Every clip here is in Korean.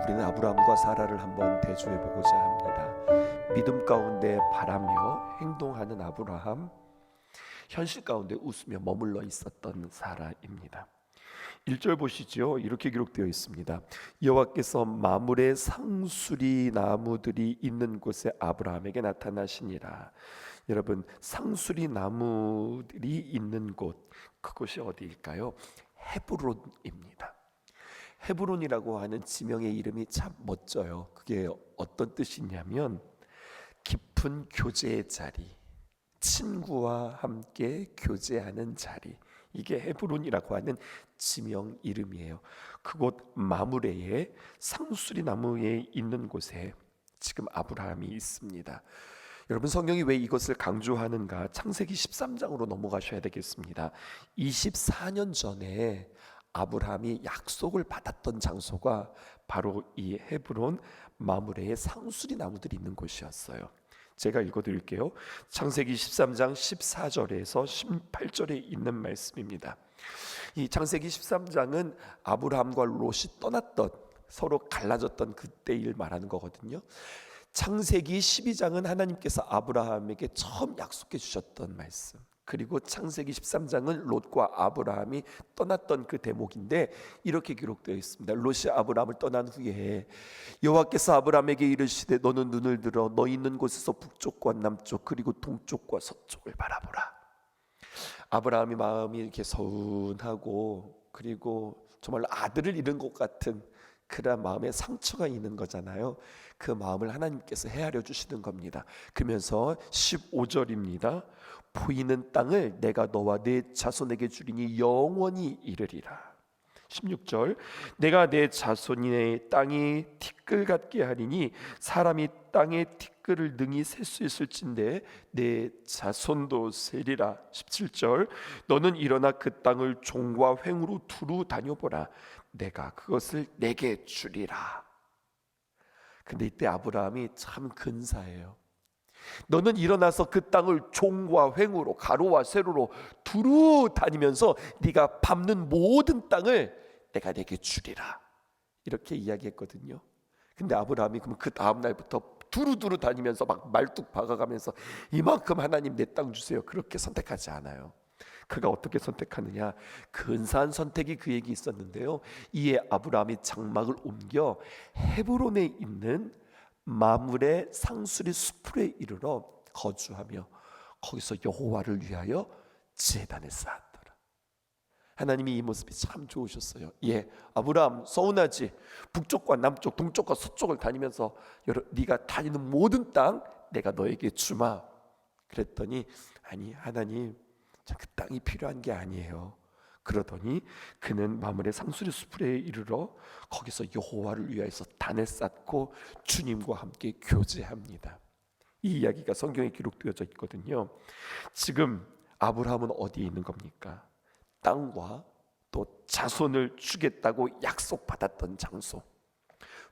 우리는 아브라함과 사라를 한번 대조해 보고자 합니다. 믿음 가운데 바라며 행동하는 아브라함, 현실 가운데 웃으며 머물러 있었던 사라입니다. 1절 보시죠. 이렇게 기록되어 있습니다. 여호와께서 마물의 상수리 나무들이 있는 곳에 아브라함에게 나타나시니라. 여러분, 상수리 나무들이 있는 곳, 그곳이 어디일까요? 헤브론입니다. 헤브론이라고 하는 지명의 이름이 참 멋져요. 그게 어떤 뜻이냐면 깊은 교제의 자리, 친구와 함께 교제하는 자리, 이게 헤브론이라고 하는 지명 이름이에요. 그곳 마므레의 상수리 나무에 있는 곳에 지금 아브라함이 있습니다. 여러분, 성경이 왜 이것을 강조하는가? 창세기 13장으로 넘어가셔야 되겠습니다. 24년 전에 아브라함이 약속을 받았던 장소가 바로 이 헤브론 마므레의 상수리 나무들이 있는 곳이었어요. 제가 읽어드릴게요. 창세기 13장 14절에서 18절에 있는 말씀입니다. 이 창세기 13장은 아브라함과 롯이 떠났던, 서로 갈라졌던 그때 일 말하는 거거든요. 창세기 12장은 하나님께서 아브라함에게 처음 약속해 주셨던 말씀, 그리고 창세기 13장은 롯과 아브라함이 떠났던 그 대목인데 이렇게 기록되어 있습니다. 롯이 아브라함을 떠난 후에 여호와께서 아브라함에게 이르시되 너는 눈을 들어 너 있는 곳에서 북쪽과 남쪽 그리고 동쪽과 서쪽을 바라보라. 아브라함이 마음이 이렇게 서운하고 그리고 정말 아들을 잃은 것 같은 그런 마음에 상처가 있는 거잖아요. 그 마음을 하나님께서 헤아려 주시는 겁니다. 그러면서 15절입니다. 보이는 땅을 내가 너와 네 자손에게 주리니 영원히 이르리라. 16절 내가 내 자손의 땅이 티끌 같게 하리니 사람이 땅의 티끌을 능히 셀 수 있을진데 내 자손도 세리라. 17절 너는 일어나 그 땅을 종과 횡으로 두루 다녀보라. 내가 그것을 내게 주리라. 근데 이때 아브라함이 참 근사해요. 너는 일어나서 그 땅을 종과 횡으로 가로와 세로로 두루 다니면서 네가 밟는 모든 땅을 내가 내게 주리라. 이렇게 이야기했거든요. 근데 아브라함이 그럼 그 다음 날부터 두루두루 다니면서 막 말뚝 박아가면서 이만큼 하나님 내 땅 주세요, 그렇게 선택하지 않아요. 그가 어떻게 선택하느냐? 근사한 선택이 그에게 있었는데요. 이에 아브라함이 장막을 옮겨 헤브론에 있는 마므레 상수리 수풀에 이르러 거주하며 거기서 여호와를 위하여 제단을 쌓았더라. 하나님이 이 모습이 참 좋으셨어요. 예, 아브라함 서운하지? 북쪽과 남쪽 동쪽과 서쪽을 다니면서 네가 다니는 모든 땅 내가 너에게 주마. 그랬더니 아니 하나님, 그 땅이 필요한 게 아니에요. 그러더니 그는 마므레 상수리 수풀에 이르러 거기서 여호와를 위하여서 단을 쌓고 주님과 함께 교제합니다. 이 이야기가 성경에 기록되어져 있거든요. 지금 아브라함은 어디에 있는 겁니까? 땅과 또 자손을 주겠다고 약속받았던 장소,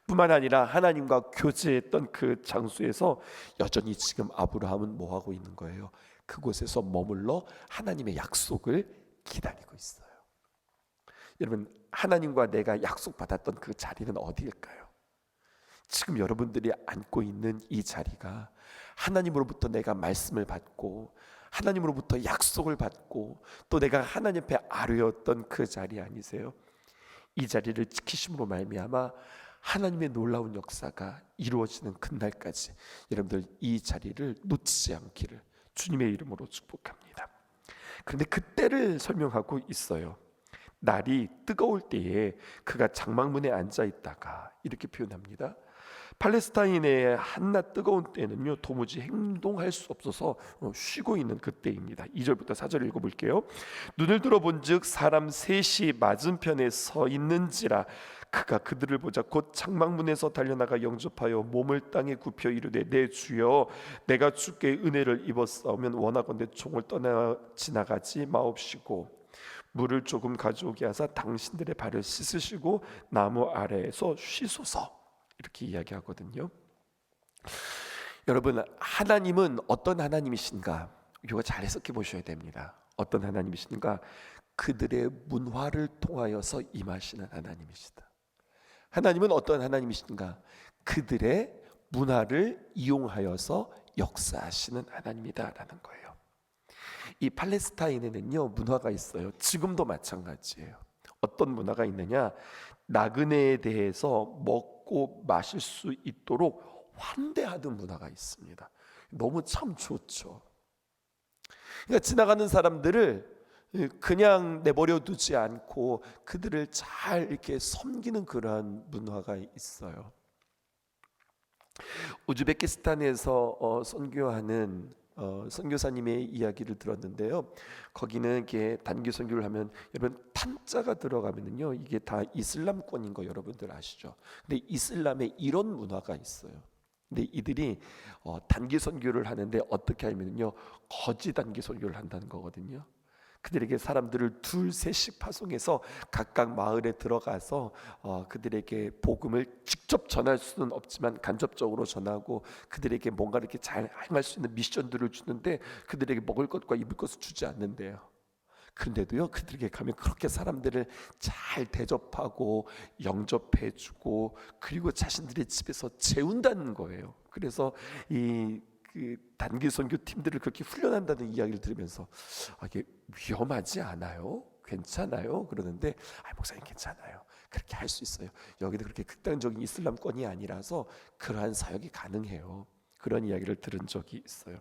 뿐만 아니라 하나님과 교제했던 그 장소에서 여전히 지금 아브라함은 뭐 하고 있는 거예요? 그곳에서 머물러 하나님의 약속을 기다리고 있어요. 여러분, 하나님과 내가 약속받았던 그 자리는 어디일까요? 지금 여러분들이 앉고 있는 이 자리가 하나님으로부터 내가 말씀을 받고 하나님으로부터 약속을 받고 또 내가 하나님 앞에 아뢰었던 그 자리 아니세요? 이 자리를 지키심으로 말미암아 하나님의 놀라운 역사가 이루어지는 그날까지 여러분들 이 자리를 놓치지 않기를 주님의 이름으로 축복합니다. 그런데 그때를 설명하고 있어요. 날이 뜨거울 때에 그가 장막문에 앉아 있다가 이렇게 표현합니다. 팔레스타인의 한낮 뜨거운 때는요 도무지 행동할 수 없어서 쉬고 있는 그때입니다. 2절부터 4절 읽어볼게요. 눈을 들어본즉 사람 셋이 맞은편에 서 있는지라 그가 그들을 보자 곧 장막문에서 달려나가 영접하여 몸을 땅에 굽혀 이르되 내 주여 내가 주께 은혜를 입었사오면 원하건대 총을 떠나 지나가지 마옵시고 물을 조금 가져오게 하사 당신들의 발을 씻으시고 나무 아래에서 쉬소서. 이렇게 이야기하거든요. 여러분, 하나님은 어떤 하나님이신가? 이거 잘 해석해 보셔야 됩니다. 어떤 하나님이신가? 그들의 문화를 통하여서 임하시는 하나님이시다. 하나님은 어떤 하나님이신가? 그들의 문화를 이용하여서 역사하시는 하나님이다라는 거예요. 이 팔레스타인에는요 문화가 있어요. 지금도 마찬가지예요. 어떤 문화가 있느냐? 나그네에 대해서 먹고 마실 수 있도록 환대하는 문화가 있습니다. 너무 참 좋죠. 그러니까 지나가는 사람들을 그냥 내버려 두지 않고 그들을 잘 이렇게 섬기는 그러한 문화가 있어요. 우즈베키스탄에서 선교하는 선교사님의 이야기를 들었는데요. 거기는 이렇게 단기 선교를 하면 여러분 탄자가 들어가면은요 이게 다 이슬람권인 거 여러분들 아시죠? 근데 이슬람에 이런 문화가 있어요. 근데 이들이 단기 선교를 하는데 어떻게 하면은요 거지 단기 선교를 한다는 거거든요. 그들에게 사람들을 둘 셋씩 파송해서 각각 마을에 들어가서 그들에게 복음을 직접 전할 수는 없지만 간접적으로 전하고 그들에게 뭔가 이렇게 잘 행할 수 있는 미션들을 주는데 그들에게 먹을 것과 입을 것을 주지 않는데요. 그런데도요 그들에게 가면 그렇게 사람들을 잘 대접하고 영접해주고 그리고 자신들의 집에서 재운다는 거예요. 그래서 그 단기 선교 팀들을 그렇게 훈련한다는 이야기를 들으면서 이게 위험하지 않아요? 괜찮아요? 그러는데 목사님 괜찮아요. 그렇게 할 수 있어요. 여기도 그렇게 극단적인 이슬람권이 아니라서 그러한 사역이 가능해요. 그런 이야기를 들은 적이 있어요.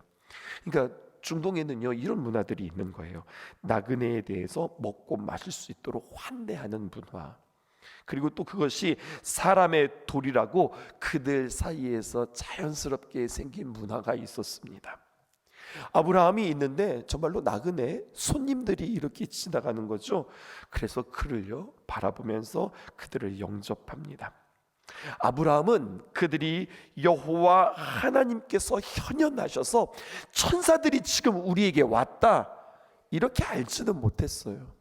그러니까 중동에는요 이런 문화들이 있는 거예요. 나그네에 대해서 먹고 마실 수 있도록 환대하는 문화. 그리고 또 그것이 사람의 도리라고 그들 사이에서 자연스럽게 생긴 문화가 있었습니다. 아브라함이 있는데 정말로 나그네 손님들이 이렇게 지나가는 거죠. 그래서 그를요 바라보면서 그들을 영접합니다. 아브라함은 그들이 여호와 하나님께서 현현하셔서 천사들이 지금 우리에게 왔다 이렇게 알지는 못했어요.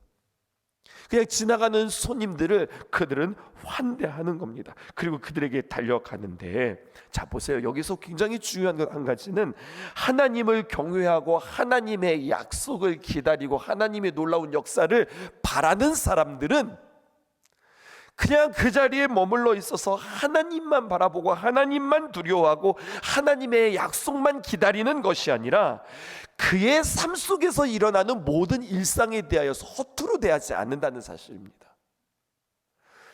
그냥 지나가는 손님들을 그들은 환대하는 겁니다. 그리고 그들에게 달려가는데 자 보세요. 여기서 굉장히 중요한 것 한 가지는 하나님을 경외하고 하나님의 약속을 기다리고 하나님의 놀라운 역사를 바라는 사람들은 그냥 그 자리에 머물러 있어서 하나님만 바라보고 하나님만 두려워하고 하나님의 약속만 기다리는 것이 아니라 그의 삶 속에서 일어나는 모든 일상에 대하여서 허투루 대하지 않는다는 사실입니다.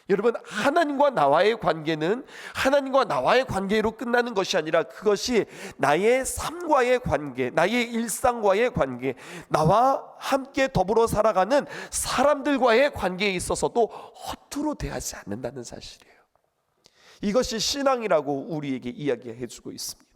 여러분 하나님과 나와의 관계는 하나님과 나와의 관계로 끝나는 것이 아니라 그것이 나의 삶과의 관계, 나의 일상과의 관계, 나와 함께 더불어 살아가는 사람들과의 관계에 있어서도 허투루 대하지 않는다는 사실이에요. 이것이 신앙이라고 우리에게 이야기해 주고 있습니다.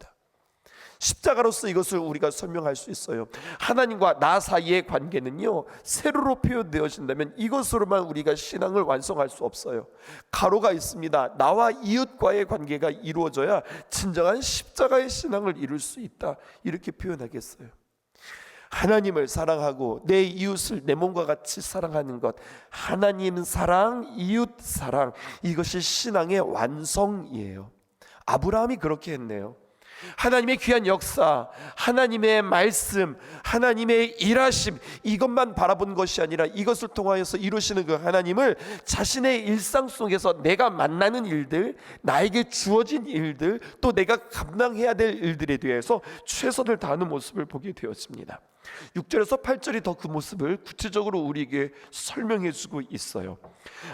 십자가로서 이것을 우리가 설명할 수 있어요. 하나님과 나 사이의 관계는요 세로로 표현되어진다면 이것으로만 우리가 신앙을 완성할 수 없어요. 가로가 있습니다. 나와 이웃과의 관계가 이루어져야 진정한 십자가의 신앙을 이룰 수 있다 이렇게 표현하겠어요. 하나님을 사랑하고 내 이웃을 내 몸과 같이 사랑하는 것, 하나님 사랑, 이웃 사랑, 이것이 신앙의 완성이에요. 아브라함이 그렇게 했네요. 하나님의 귀한 역사, 하나님의 말씀, 하나님의 일하심 이것만 바라본 것이 아니라 이것을 통하여서 이루시는 그 하나님을 자신의 일상 속에서 내가 만나는 일들, 나에게 주어진 일들, 또 내가 감당해야 될 일들에 대해서 최선을 다하는 모습을 보게 되었습니다. 6절에서 8절이 더 그 모습을 구체적으로 우리에게 설명해 주고 있어요.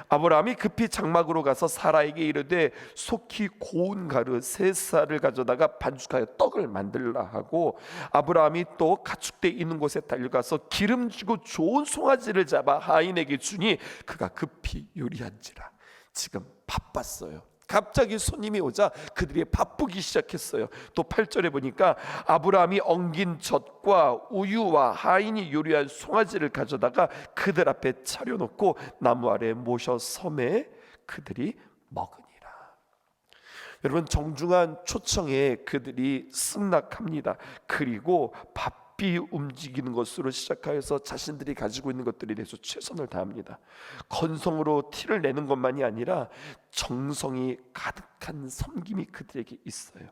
아브라함이 급히 장막으로 가서 사라에게 이르되 속히 고운 가루 세 쌀을 가져다가 반죽하여 떡을 만들라 하고 아브라함이 또 가축대 있는 곳에 달려가서 기름지고 좋은 송아지를 잡아 하인에게 주니 그가 급히 요리한지라. 지금 바빴어요. 갑자기 손님이 오자 그들이 바쁘기 시작했어요. 또 8절에 보니까 아브라함이 엉긴 젖과 우유와 하인이 요리한 송아지를 가져다가 그들 앞에 차려놓고 나무 아래 모셔 섬에 그들이 먹으니라. 여러분 정중한 초청에 그들이 승낙합니다. 그리고 바삐 움직이는 것으로 시작하여서 자신들이 가지고 있는 것들에 대해서 최선을 다합니다. 건성으로 티를 내는 것만이 아니라 정성이 가득한 섬김이 그들에게 있어요.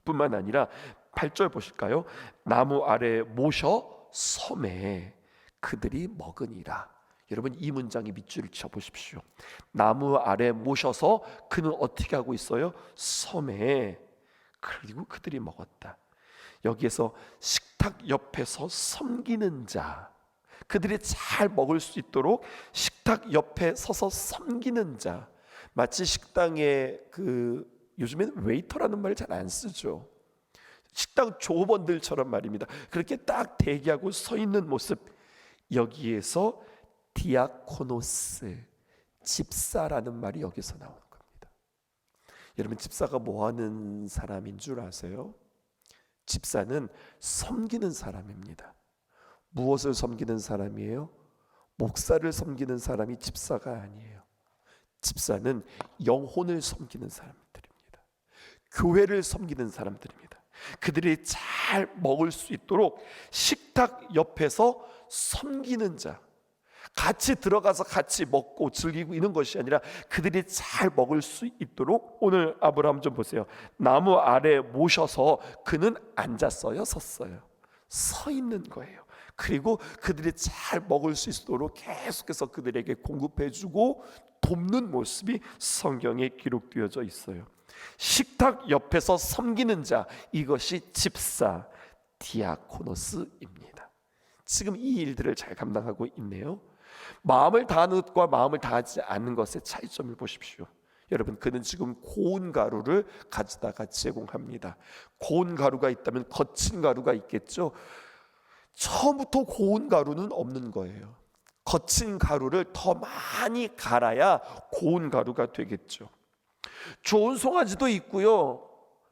뿐만 아니라 8절 보실까요? 나무 아래 모셔 섬에 그들이 먹으니라. 여러분 이 문장에 밑줄을 쳐보십시오. 나무 아래 모셔서 그는 어떻게 하고 있어요? 섬에 그리고 그들이 먹었다. 여기에서 식탁 옆에서 섬기는 자, 그들이 잘 먹을 수 있도록 식탁 옆에 서서 섬기는 자. 마치 식당에 요즘에는 웨이터라는 말 잘 안 쓰죠. 식당 조업원들처럼 말입니다. 그렇게 딱 대기하고 서 있는 모습. 여기에서 디아코노스, 집사라는 말이 여기서 나오는 겁니다. 여러분 집사가 뭐 하는 사람인 줄 아세요? 집사는 섬기는 사람입니다. 무엇을 섬기는 사람이에요? 목사를 섬기는 사람이 집사가 아니에요. 집사는 영혼을 섬기는 사람들입니다. 교회를 섬기는 사람들입니다. 그들이 잘 먹을 수 있도록 식탁 옆에서 섬기는 자, 같이 들어가서 같이 먹고 즐기고 있는 것이 아니라 그들이 잘 먹을 수 있도록, 오늘 아브라함 좀 보세요. 나무 아래 모셔서 그는 앉았어요, 섰어요? 서 있는 거예요. 그리고 그들이 잘 먹을 수 있도록 계속해서 그들에게 공급해주고 돕는 모습이 성경에 기록되어져 있어요. 식탁 옆에서 섬기는 자, 이것이 집사 디아코노스입니다. 지금 이 일들을 잘 감당하고 있네요. 마음을 다하는 것과 마음을 다하지 않는 것의 차이점을 보십시오. 여러분, 그는 지금 고운 가루를 가져다가 제공합니다. 고운 가루가 있다면 거친 가루가 있겠죠. 처음부터 고운 가루는 없는 거예요. 거친 가루를 더 많이 갈아야 고운 가루가 되겠죠. 좋은 송아지도 있고요,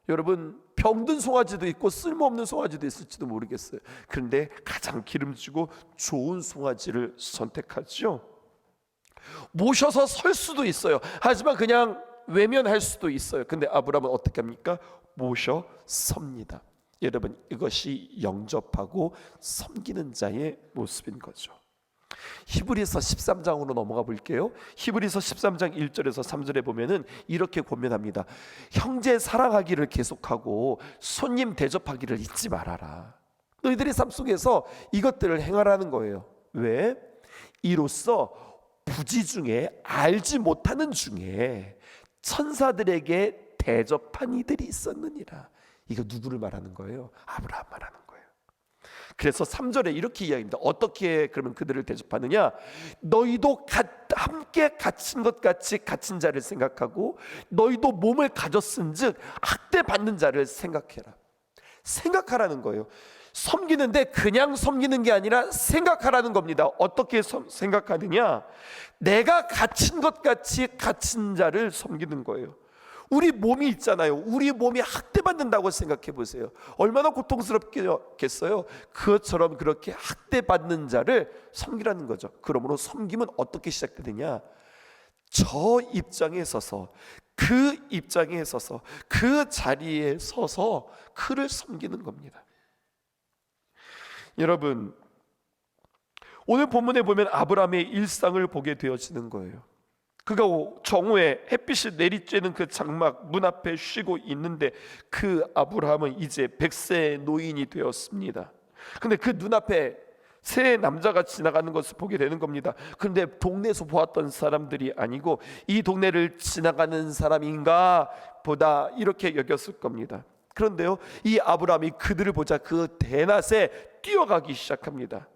여러분 병든 송아지도 있고 쓸모없는 송아지도 있을지도 모르겠어요. 그런데 가장 기름지고 좋은 송아지를 선택하죠. 모셔서 설 수도 있어요. 하지만 그냥 외면할 수도 있어요. 근데 아브라함은 어떻게 합니까? 모셔 섭니다. 여러분, 이것이 영접하고 섬기는 자의 모습인 거죠. 히브리서 13장으로 넘어가 볼게요. 히브리서 13장 1절에서 3절에 보면은 이렇게 권면합니다. 형제 사랑하기를 계속하고 손님 대접하기를 잊지 말아라. 너희들의 삶 속에서 이것들을 행하라는 거예요. 왜? 이로써 부지 중에 알지 못하는 중에 천사들에게 대접한 이들이 있었느니라. 이거 누구를 말하는 거예요? 아브라함 말하는 거예요. 그래서 3절에 이렇게 이야기합니다. 어떻게 그러면 그들을 대접하느냐? 너희도 함께 갇힌 것 같이 갇힌 자를 생각하고 너희도 몸을 가졌은즉 학대받는 자를 생각해라. 생각하라는 거예요. 섬기는데 그냥 섬기는 게 아니라 생각하라는 겁니다. 어떻게 생각하느냐? 내가 갇힌 것 같이 갇힌 자를 섬기는 거예요. 우리 몸이 있잖아요. 우리 몸이 학대받는다고 생각해 보세요. 얼마나 고통스럽겠어요. 그것처럼 그렇게 학대받는 자를 섬기라는 거죠. 그러므로 섬김은 어떻게 시작되느냐? 저 입장에 서서, 그 입장에 서서, 그 자리에 서서 그를 섬기는 겁니다. 여러분, 오늘 본문에 보면 아브라함의 일상을 보게 되어지는 거예요. 그가 정오에 햇빛이 내리쬐는 그 장막 문 앞에 쉬고 있는데 그 아브라함은 이제 100세 노인이 되었습니다. 근데 그 눈앞에 세 남자가 지나가는 것을 보게 되는 겁니다. 그런데 동네에서 보았던 사람들이 아니고 이 동네를 지나가는 사람인가 보다 이렇게 여겼을 겁니다. 그런데요, 이 아브라함이 그들을 보자 그 대낮에 뛰어가기 시작합니다.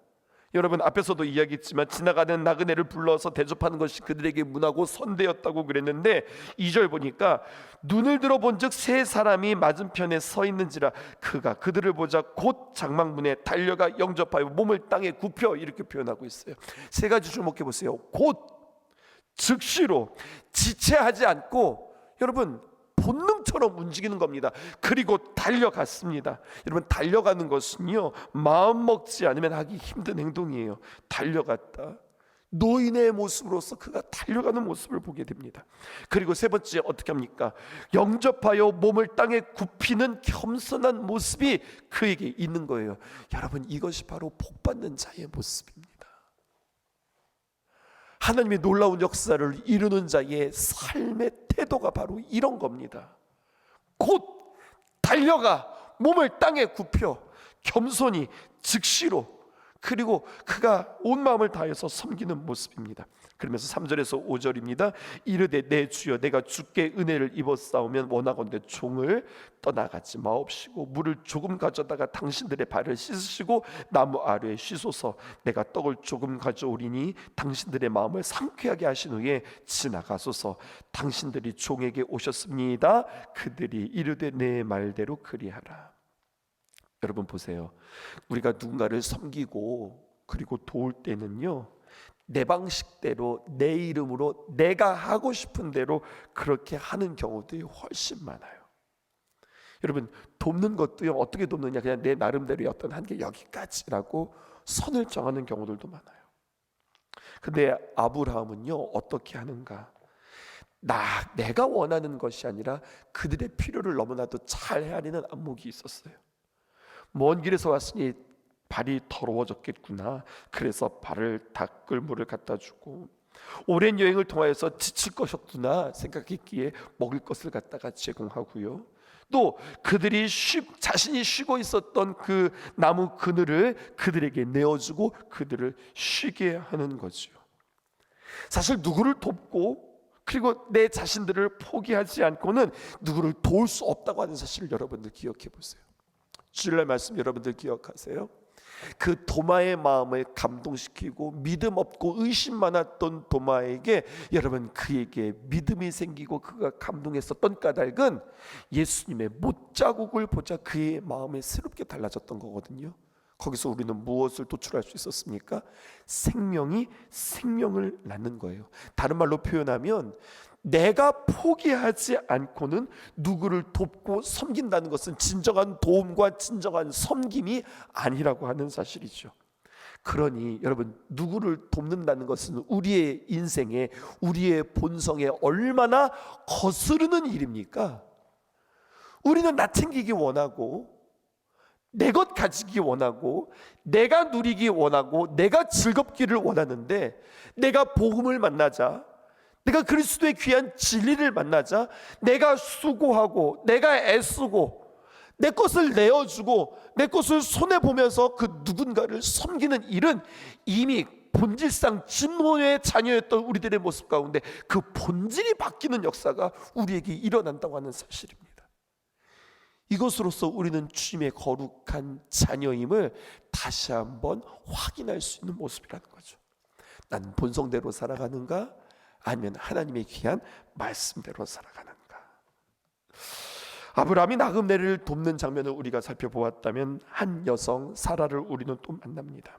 여러분, 앞에서도 이야기했지만 지나가는 나그네를 불러서 대접하는 것이 그들에게 문하고 선대였다고 그랬는데 2절 보니까 눈을 들어본 즉 세 사람이 맞은편에 서 있는지라 그가 그들을 보자 곧 장막문에 달려가 영접하여 몸을 땅에 굽혀, 이렇게 표현하고 있어요. 세 가지 주목해 보세요. 곧, 즉시로, 지체하지 않고, 여러분 본능처럼 움직이는 겁니다. 그리고 달려갔습니다. 여러분, 달려가는 것은요, 마음 먹지 않으면 하기 힘든 행동이에요. 달려갔다. 노인의 모습으로서 그가 달려가는 모습을 보게 됩니다. 그리고 세 번째 어떻게 합니까? 영접하여 몸을 땅에 굽히는 겸손한 모습이 그에게 있는 거예요. 여러분, 이것이 바로 복받는 자의 모습입니다. 하나님의 놀라운 역사를 이루는 자의 삶의 태도가 바로 이런 겁니다. 곧 달려가 몸을 땅에 굽혀 겸손히 즉시로, 그리고 그가 온 마음을 다해서 섬기는 모습입니다. 그러면서 3절에서 5절입니다. 이르되 내 주여 내가 주께 은혜를 입었사오면 원하건대 종을 떠나가지 마옵시고 물을 조금 가져다가 당신들의 발을 씻으시고 나무 아래에 쉬소서. 내가 떡을 조금 가져오리니 당신들의 마음을 상쾌하게 하신 후에 지나가소서. 당신들이 종에게 오셨습니다. 그들이 이르되 내 말대로 그리하라. 여러분 보세요. 우리가 누군가를 섬기고 그리고 도울 때는요, 내 방식대로 내 이름으로 내가 하고 싶은 대로 그렇게 하는 경우들이 훨씬 많아요. 여러분 돕는 것도요, 어떻게 돕느냐, 그냥 내 나름대로의 어떤 한계 여기까지라고 선을 정하는 경우들도 많아요. 근데 아브라함은요 어떻게 하는가? 내가 원하는 것이 아니라 그들의 필요를 너무나도 잘 헤아리는 안목이 있었어요. 먼 길에서 왔으니 발이 더러워졌겠구나. 그래서 발을 닦을 물을 갖다 주고, 오랜 여행을 통하여서 지칠 것이었구나 생각했기에 먹을 것을 갖다가 제공하고요. 또 그들이 자신이 쉬고 있었던 그 나무 그늘을 그들에게 내어주고 그들을 쉬게 하는 거죠. 사실 누구를 돕고 그리고 내 자신들을 포기하지 않고는 누구를 도울 수 없다고 하는 사실을 여러분들 기억해 보세요. 주일날 말씀 여러분들 기억하세요? 그 도마의 마음을 감동시키고 믿음 없고 의심 많았던 도마에게, 여러분 그에게 믿음이 생기고 그가 감동했었던 까닭은 예수님의 못자국을 보자 그의 마음이 새롭게 달라졌던 거거든요. 거기서 우리는 무엇을 도출할 수 있었습니까? 생명이 생명을 낳는 거예요. 다른 말로 표현하면 내가 포기하지 않고는 누구를 돕고 섬긴다는 것은 진정한 도움과 진정한 섬김이 아니라고 하는 사실이죠. 그러니 여러분 누구를 돕는다는 것은 우리의 인생에, 우리의 본성에 얼마나 거스르는 일입니까? 우리는 나 챙기기 원하고 내 것 가지기 원하고 내가 누리기 원하고 내가 즐겁기를 원하는데, 내가 복음을 만나자, 내가 그리스도의 귀한 진리를 만나자 내가 수고하고 내가 애쓰고 내 것을 내어주고 내 것을 손해보면서 그 누군가를 섬기는 일은 이미 본질상 진노의 자녀였던 우리들의 모습 가운데 그 본질이 바뀌는 역사가 우리에게 일어난다고 하는 사실입니다. 이것으로써 우리는 주님의 거룩한 자녀임을 다시 한번 확인할 수 있는 모습이라는 거죠. 난 본성대로 살아가는가? 아니면 하나님의 귀한 말씀대로 살아가는가? 아브라함이 나그네를 돕는 장면을 우리가 살펴보았다면 한 여성 사라를 우리는 또 만납니다.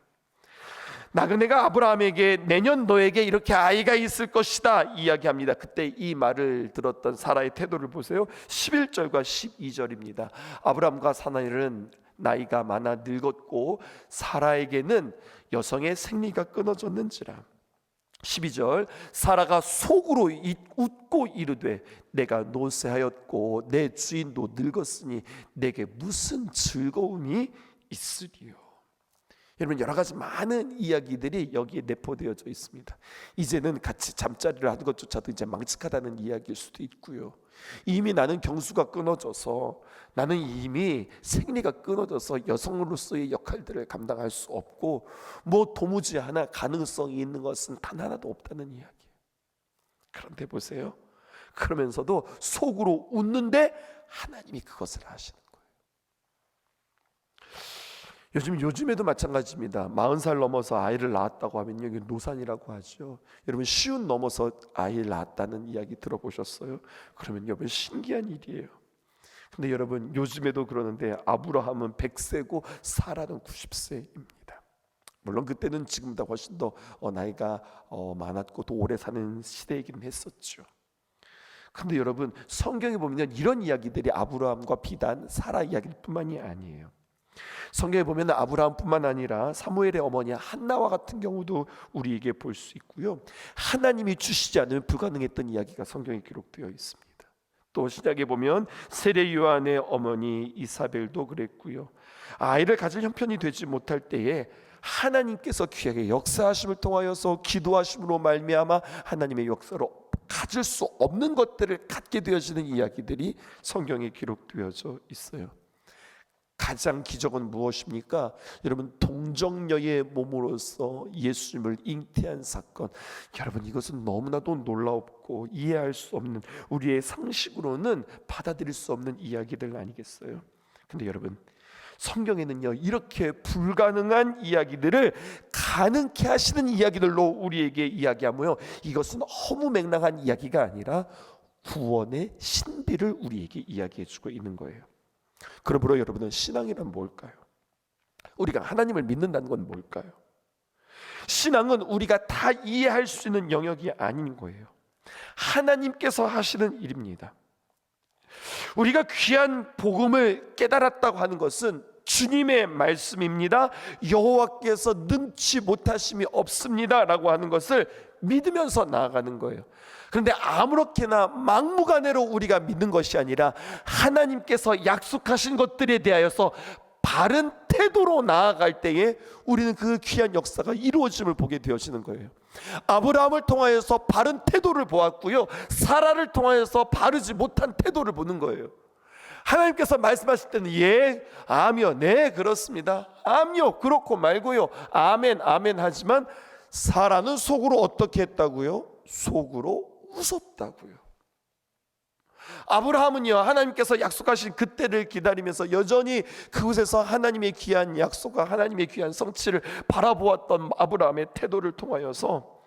나그네가 아브라함에게 내년 너에게 이렇게 아이가 있을 것이다 이야기합니다. 그때 이 말을 들었던 사라의 태도를 보세요. 11절과 12절입니다. 아브라함과 사라는 나이가 많아 늙었고 사라에게는 여성의 생리가 끊어졌는지라. 12절, 사라가 속으로 웃고 이르되 내가 노쇠하였고 내 주인도 늙었으니 내게 무슨 즐거움이 있으리요. 여러분 여러 가지 많은 이야기들이 여기에 내포되어져 있습니다. 이제는 같이 잠자리를 하는 것조차도 이제 망측하다는 이야기일 수도 있고요. 이미 나는 경수가 끊어져서, 나는 이미 생리가 끊어져서 여성으로서의 역할들을 감당할 수 없고 뭐 도무지 하나 가능성이 있는 것은 단 하나도 없다는 이야기예요. 그런데 보세요. 그러면서도 속으로 웃는데 하나님이 그것을 하시는 거예요. 요즘에도 마찬가지입니다. 40살 넘어서 아이를 낳았다고 하면 여기 노산이라고 하죠. 여러분 쉬운 넘어서 아이를 낳았다는 이야기 들어보셨어요? 그러면 여러분 신기한 일이에요. 근데 여러분 요즘에도 그러는데 아브라함은 100세고 사라는 90세입니다. 물론 그때는 지금보다 훨씬 더 나이가 많았고 또 오래 사는 시대이긴 했었죠. 근데 여러분 성경에 보면 이런 이야기들이 아브라함과 비단 사라 이야기뿐만이 아니에요. 성경에 보면 아브라함뿐만 아니라 사무엘의 어머니 한나와 같은 경우도 우리에게 볼 수 있고요. 하나님이 주시지 않으면 불가능했던 이야기가 성경에 기록되어 있습니다. 또 신약에 보면 세례 요한의 어머니 이사벨도 그랬고요. 아이를 가질 형편이 되지 못할 때에 하나님께서 귀하게 역사하심을 통하여서 기도하심으로 말미암아 하나님의 역사로 가질 수 없는 것들을 갖게 되어지는 이야기들이 성경에 기록되어져 있어요. 가장 기적은 무엇입니까? 여러분, 동정녀의 몸으로서 예수님을 잉태한 사건. 여러분, 이것은 너무나도 놀라웠고 이해할 수 없는, 우리의 상식으로는 받아들일 수 없는 이야기들 아니겠어요? 근데 여러분, 성경에는요, 이렇게 불가능한 이야기들을 가능케 하시는 이야기들로 우리에게 이야기하며요, 이것은 허무맹랑한 이야기가 아니라 구원의 신비를 우리에게 이야기해주고 있는 거예요. 그러므로 여러분은 신앙이란 뭘까요? 우리가 하나님을 믿는다는 건 뭘까요? 신앙은 우리가 다 이해할 수 있는 영역이 아닌 거예요. 하나님께서 하시는 일입니다. 우리가 귀한 복음을 깨달았다고 하는 것은 주님의 말씀입니다. 여호와께서 능치 못하심이 없습니다 라고 하는 것을 믿으면서 나아가는 거예요. 그런데 아무렇게나 막무가내로 우리가 믿는 것이 아니라 하나님께서 약속하신 것들에 대하여서 바른 태도로 나아갈 때에 우리는 그 귀한 역사가 이루어짐을 보게 되어지는 거예요. 아브라함을 통하여서 바른 태도를 보았고요, 사라를 통하여서 바르지 못한 태도를 보는 거예요. 하나님께서 말씀하실 때는 예, 아미요, 네, 그렇습니다, 아미요, 그렇고 말고요, 아멘, 아멘 하지만 사라는 속으로 어떻게 했다고요? 속으로 웃었다고요. 아브라함은요, 하나님께서 약속하신 그때를 기다리면서 여전히 그곳에서 하나님의 귀한 약속과 하나님의 귀한 성취를 바라보았던 아브라함의 태도를 통하여서,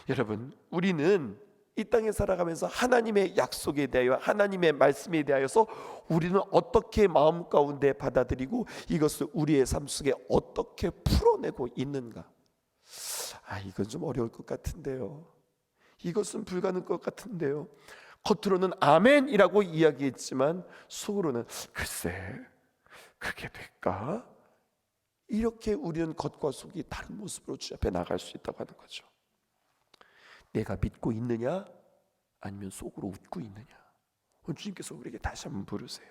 여러분, 우리는 이 땅에 살아가면서 하나님의 약속에 대하여, 하나님의 말씀에 대하여서 우리는 어떻게 마음 가운데 받아들이고 이것을 우리의 삶 속에 어떻게 풀어내고 있는가? 이건 좀 어려울 것 같은데요, 이것은 불가능할 것 같은데요, 겉으로는 아멘이라고 이야기했지만 속으로는 글쎄 그게 될까? 이렇게 우리는 겉과 속이 다른 모습으로 주 앞에 나갈 수 있다고 하는 거죠. 내가 믿고 있느냐, 아니면 속으로 웃고 있느냐? 오늘 주님께서 우리에게 다시 한번 부르세요.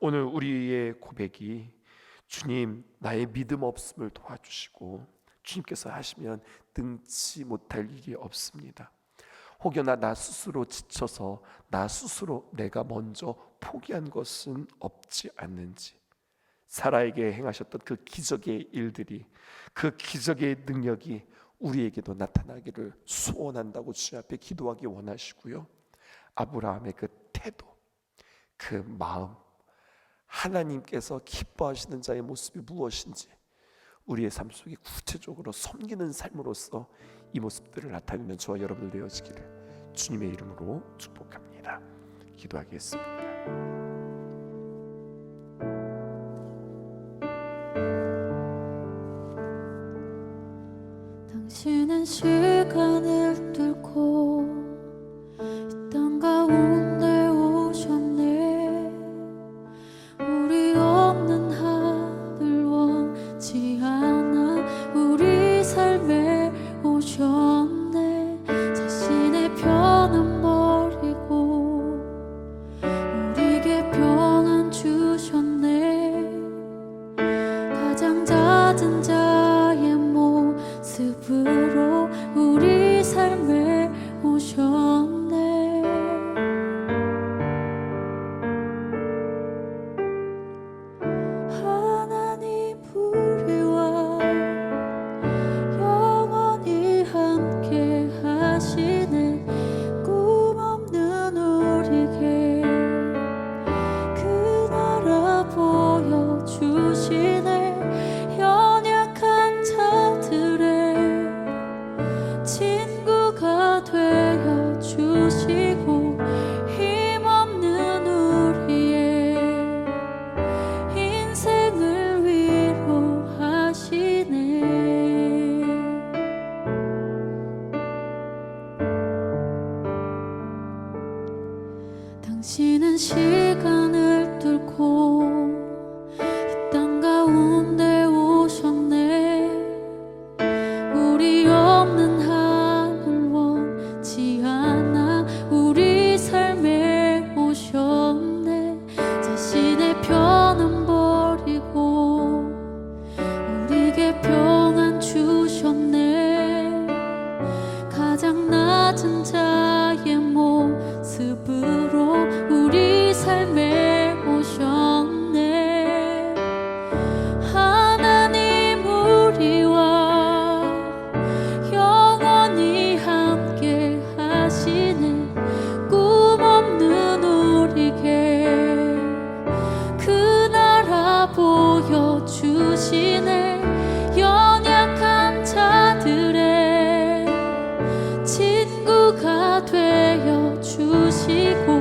오늘 우리의 고백이, 주님, 나의 믿음 없음을 도와주시고, 주님께서 하시면 능치 못할 일이 없습니다. 혹여나 나 스스로 지쳐서 나 스스로 내가 먼저 포기한 것은 없지 않는지, 사라에게 행하셨던 그 기적의 일들이, 그 기적의 능력이 우리에게도 나타나기를 소원한다고 주 앞에 기도하기 원하시고요, 아브라함의 그 태도, 그 마음, 하나님께서 기뻐하시는 자의 모습이 무엇인지 우리의 삶 속에 구체적으로 섬기는 삶으로서 이 모습들을 나타내는 저와 여러분들 되어지기를 주님의 이름으로 축복합니다. 기도하겠습니다. 당신은 시간을 뚫고 이 땅 가운데 오셨네. 우리 없는 하늘 원치 않아 우리 삶에 오셨네. 자신의 편안 버리고 우리에게 평안 주셨네. 가장 잦은 자의 모습으로 우리 삶에 오셨네. 하나님 우리와 영원히 함께 하시네. 꿈 없는 우리에게 그 나라 보여주시네. 연약한 자들의 친구가 되어 주시고 힘없는 우리의 인생을 위로하시네. 당신은 시간을 뚫고 이 땅 가운데 오셨네. 우리 없는 하늘 원치 않아 우리 삶에 오셨네. 자신의 편안 버리고 우리에게 평안 주셨네. 가장 낮은 자의 모습으로 우리 삶에 오셨네. 주시고